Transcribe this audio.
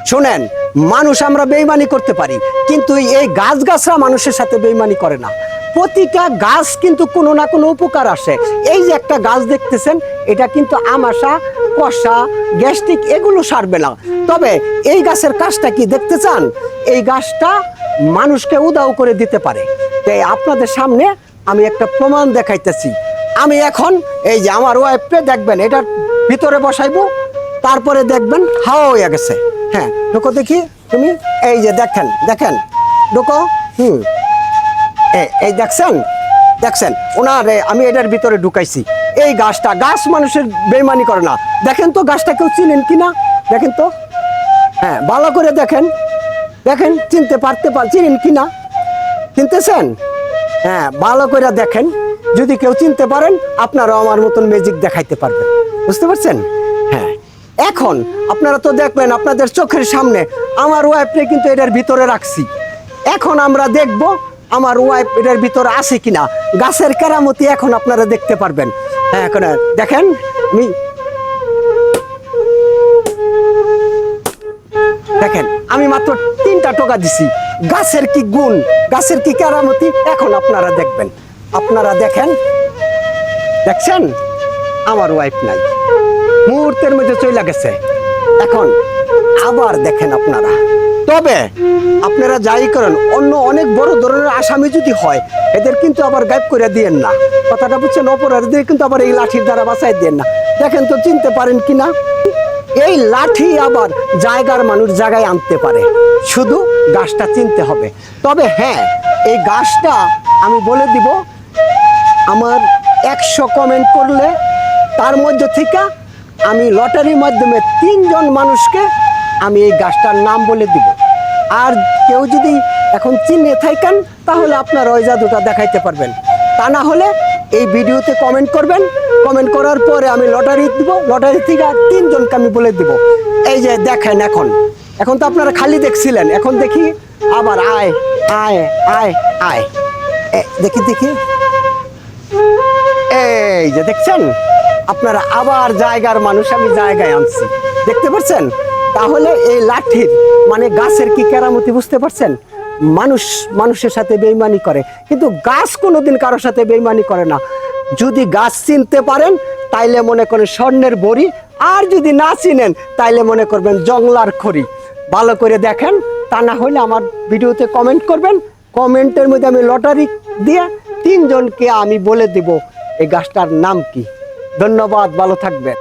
শুনেন, মানুষ আমরা বেইমানি করতে পারি, কিন্তু এই গাছগাছরা মানুষের সাথে বেইমানি করে না। প্রতিটা গাছ কিন্তু কোনো না কোনো উপকার আসে। এই যে একটা গাছ দেখতেছেন, এটা কিন্তু আমাশা, কষা, গ্যাস্ট্রিক এগুলো সারবে না। তবে এই গাছের কাজটা কি দেখতে চান? এই গাছটা মানুষকে উদাও করে দিতে পারে। তাই আপনাদের সামনে আমি একটা প্রমাণ দেখাইতেছি। আমি এখন এই যে আমার ওয়াইফকে দেখবেন, এটার ভিতরে বসাইবো, তারপরে দেখবেন হাওয়া হয়ে গেছে। হ্যাঁ, ঢোকো দেখি তুমি। এই যে দেখেন, দেখেন, ঢোকো। এই দেখছেন, দেখছেন ওনারে আমি এটার ভিতরে ঢুকাইছি। এই গাছটা, গাছ মানুষের বেইমানি করে না। দেখেন তো গাছটা কেউ চিনেন কিনা, দেখেন তো। হ্যাঁ, ভালো করে দেখেন, দেখেন চিনতে চিনেন কিনা, চিনতেছেন? হ্যাঁ, ভালো করে দেখেন। যদি কেউ চিনতে পারেন, আপনারাও আমার মতন ম্যাজিক দেখাইতে পারবেন। বুঝতে পারছেন? হ্যাঁ, এখন আপনারা তো দেখবেন আপনাদের চোখের সামনে আমার ওয়াইফকে কিন্তু এটার ভিতরে রাখছি। এখন আমরা দেখব আমার ওয়াইফ এটার ভিতরে আছে কিনা। গাছের কেরামতি এখন আপনারা দেখতে পারবেন। হ্যাঁ, এখন দেখেন, আমি দেখেন, আমি মাত্র 3টা টোকা দিছি। গাছের কি গুণ, গাছের কি কেরামতি এখন আপনারা দেখবেন। আপনারা দেখেন, দেখছেন আমার ওয়াইফ নাই, মুহূর্তের মধ্যে চলে গেছে। এখন আবার দেখেন আপনারা। তবে আপনারা যাই করেন, অন্য অনেক বড় ধরনের আসামি যদি হয়, এদের কিন্তু আবার গায়েব করে দিয়েন না। কথাটা বুঝছেন? অপরাধীদের কিন্তু আবার এই লাঠির দ্বারা বাঁচাই দেন না। দেখেন তো চিনতে পারেন কিনা। এই লাঠি আবার জায়গার মানুষ জায়গায় আনতে পারে, শুধু গাছটা চিনতে হবে। তবে হ্যাঁ, এই গাছটা আমি বলে দিব, আমার 100 কমেন্ট করলে তার মধ্যে থেকে আমি লটারির মাধ্যমে 3 জন মানুষকে আমি এই গাছটার নাম বলে দিব। আর কেউ যদি এখন চিনে থাকেন, তাহলে আপনারা ওই জাদুটা দেখাইতে পারবেন। তা না হলে এই ভিডিওতে কমেন্ট করবেন, কমেন্ট করার পরে আমি লটারি দিব, লটারি থেকে 3 জনকে আমি বলে দিব। এই যে দেখেন, এখন এখন তো আপনারা খালি দেখছিলেন, এখন দেখি আবার আয় আয় আয় আয়, দেখি দেখি, এই যে দেখছেন আপনারা, আবার জায়গার মানুষ আমি জায়গায় আনছি। দেখতে পাচ্ছেন? তাহলে এই লাঠির মানে গাছের কি কেরামতি বুঝতে পারছেন? মানুষ মানুষের সাথে বেইমানি করে, কিন্তু গাছ কোনোদিন কারোর সাথে বেইমানি করে না। যদি গাছ চিনতে পারেন, তাইলে মনে করেন স্বর্ণের বড়ি, আর যদি না চিনেন, তাইলে মনে করবেন জংলার খড়ি। ভালো করে দেখেন। তা না হলে আমার ভিডিওতে কমেন্ট করবেন, কমেন্টের মধ্যে আমি লটারি দিয়ে 3 জনকে আমি বলে দিব এই গাছটার নাম কি। ধন্যবাদ, ভালো থাকবেন।